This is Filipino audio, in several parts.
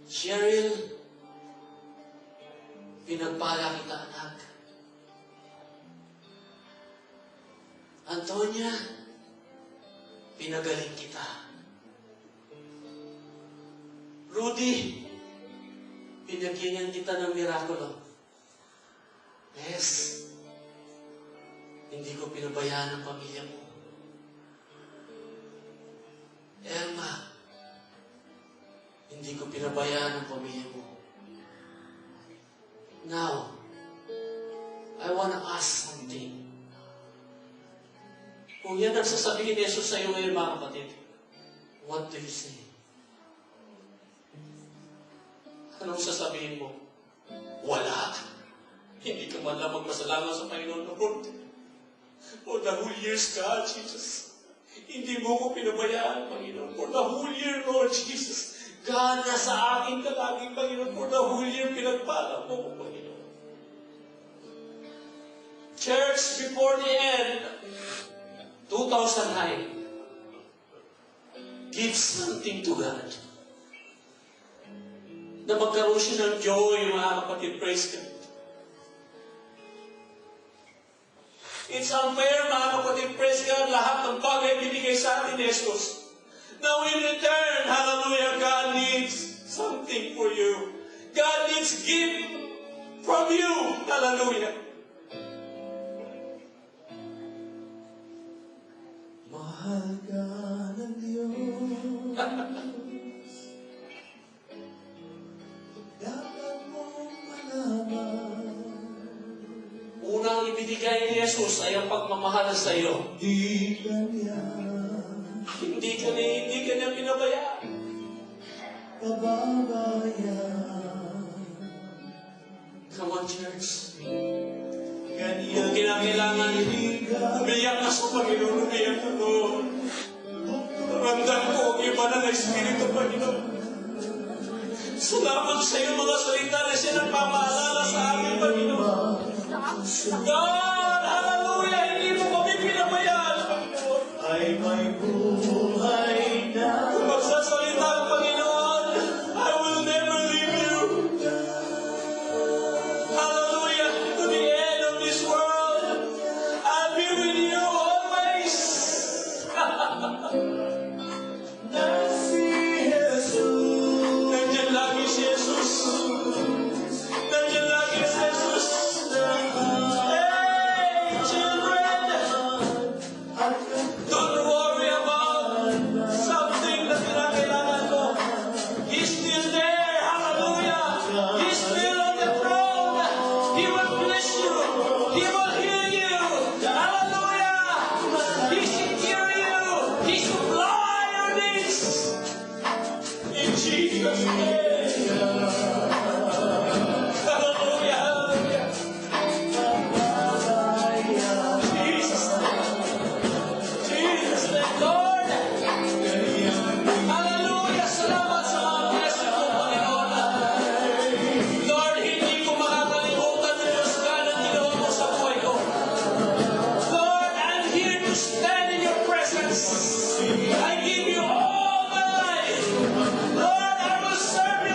Cheryl, pinagpala kita, anak. Antonia, pinagaling kita. Rudy, pinagyan kita ng mirakulo. Yes, hindi ko pinabayaan ang pamilya mo. Elma, hindi ko pinabayaan ang pamilya mo. Now, I wanna ask something. Kung yan ang sasabihin ni Jesus sa iyo ngayon, mga kapatid, what do you say? Anong sasabihin mo? Wala. Hindi ka man lang magpasalamat sa Panginoon, Lord. For the whole years, God, Jesus. Hindi mo ko pinabayaan, Panginoon. For the whole year, Lord Jesus. God, nasa akin ka lagi, Panginoon. For the whole year, pinagpala mo ko, Panginoon. Church, before the end, 2009, give something to God. Na magkaroon siya ng joy, mga kapatid, praise God. It's unfair, mga kapatid, praise God, lahat ng bagay binigay sa atin, Jesus. Now in return, hallelujah, God needs something for you. God needs gift from you, hallelujah. Mahal ka ng Diyos. Dapat mong malaman. Unang ibinigay ni Jesus ay ang pagmamahal sa iyo. Di ka niya Hindi ka niya pinabayaan. pababayaan. Come on, church. Kanya Kung kinakailangan, umiyak ka sa Panginoon, umiyak ka, Lord. Ramdam ko ang iba ng Espiritu, Panginoon. Salamat sa iyo mga salita na siya nagpapaalala sa amin, Panginoon. God, hallelujah, hindi mo kami pinabayaan, Panginoon. ay may buhay na. Kung magsasalita ang Panginoon, I will never leave you. Hallelujah, to the end of this world, I'll be with you always. Na si Jesus. Nandiyan lagi si Jesus. Nandiyan lagi si Jesus. Hey, children! Don't worry about something na kinakailangan mo. He's still there. Hallelujah. He's still on the throne. He will bless you. He will heal you. Hallelujah. He should cure you. He should supply your needs. In Jesus' name. Hallelujah. Hallelujah. Jesus' name. Jesus' name, Lord. Hallelujah! Salamat sa mga blessing mo, Panginoon. Lord, hindi ko makakalimutan ng Diyos ka na ginawa mo sa buhay ko. Lord, I'm here to stand in your presence. I give you all my life. Lord, I will serve you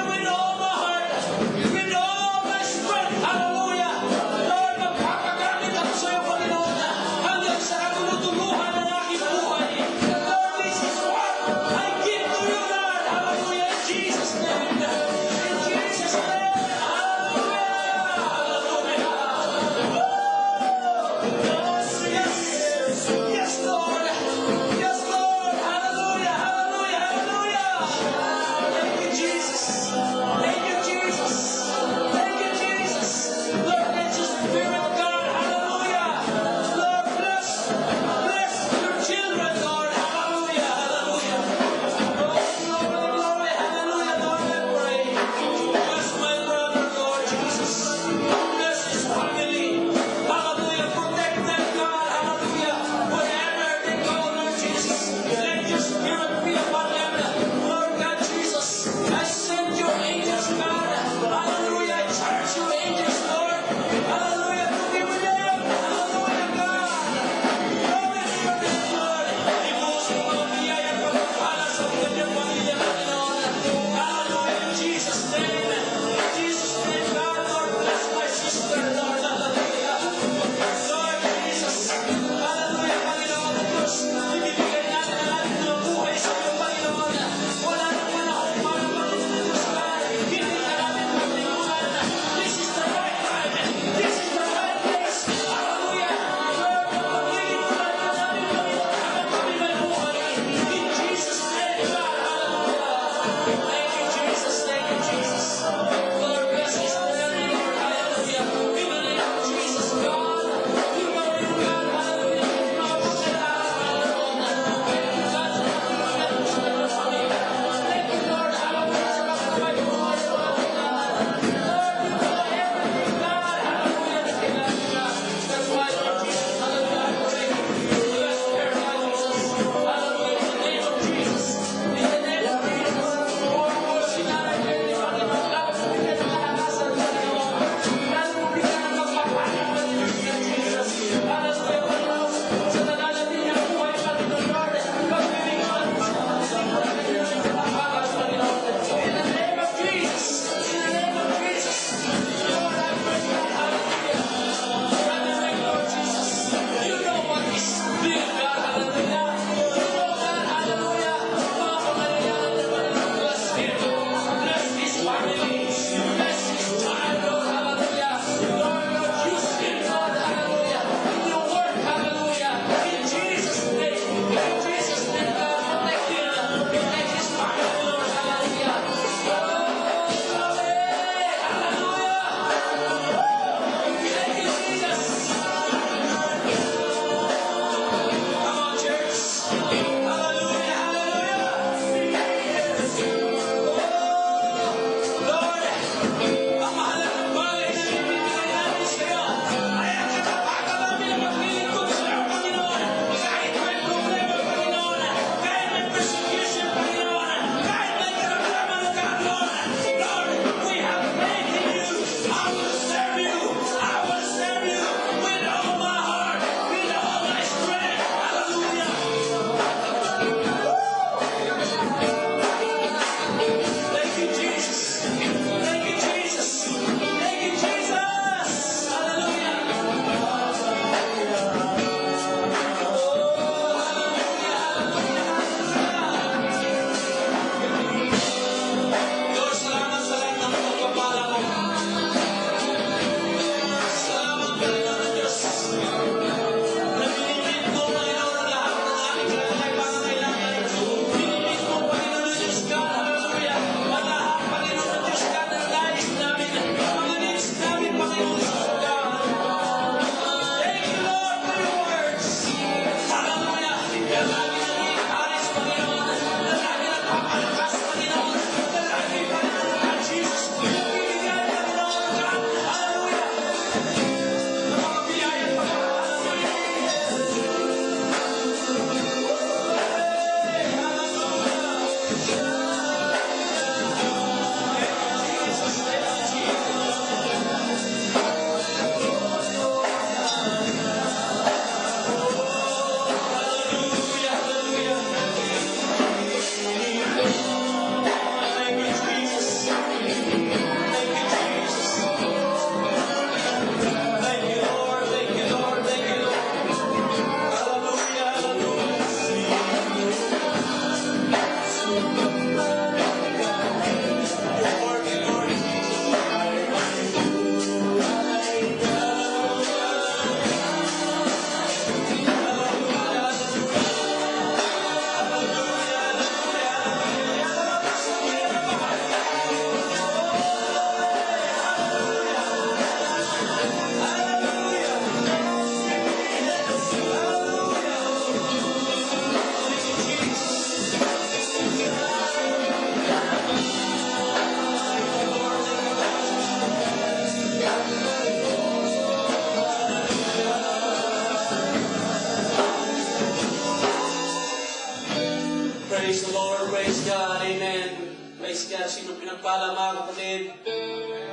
Praise the Lord. Praise God. Amen. Praise God. Sino pinagpala mga kapatid?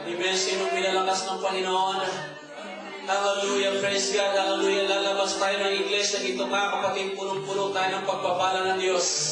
Amen. Sino pinalakas ng Panginoon? Hallelujah. Praise God. Hallelujah. Lalabas tayo ng iglesia dito mga kapatid. Punong-puno tayo ng pagpapala ng Diyos.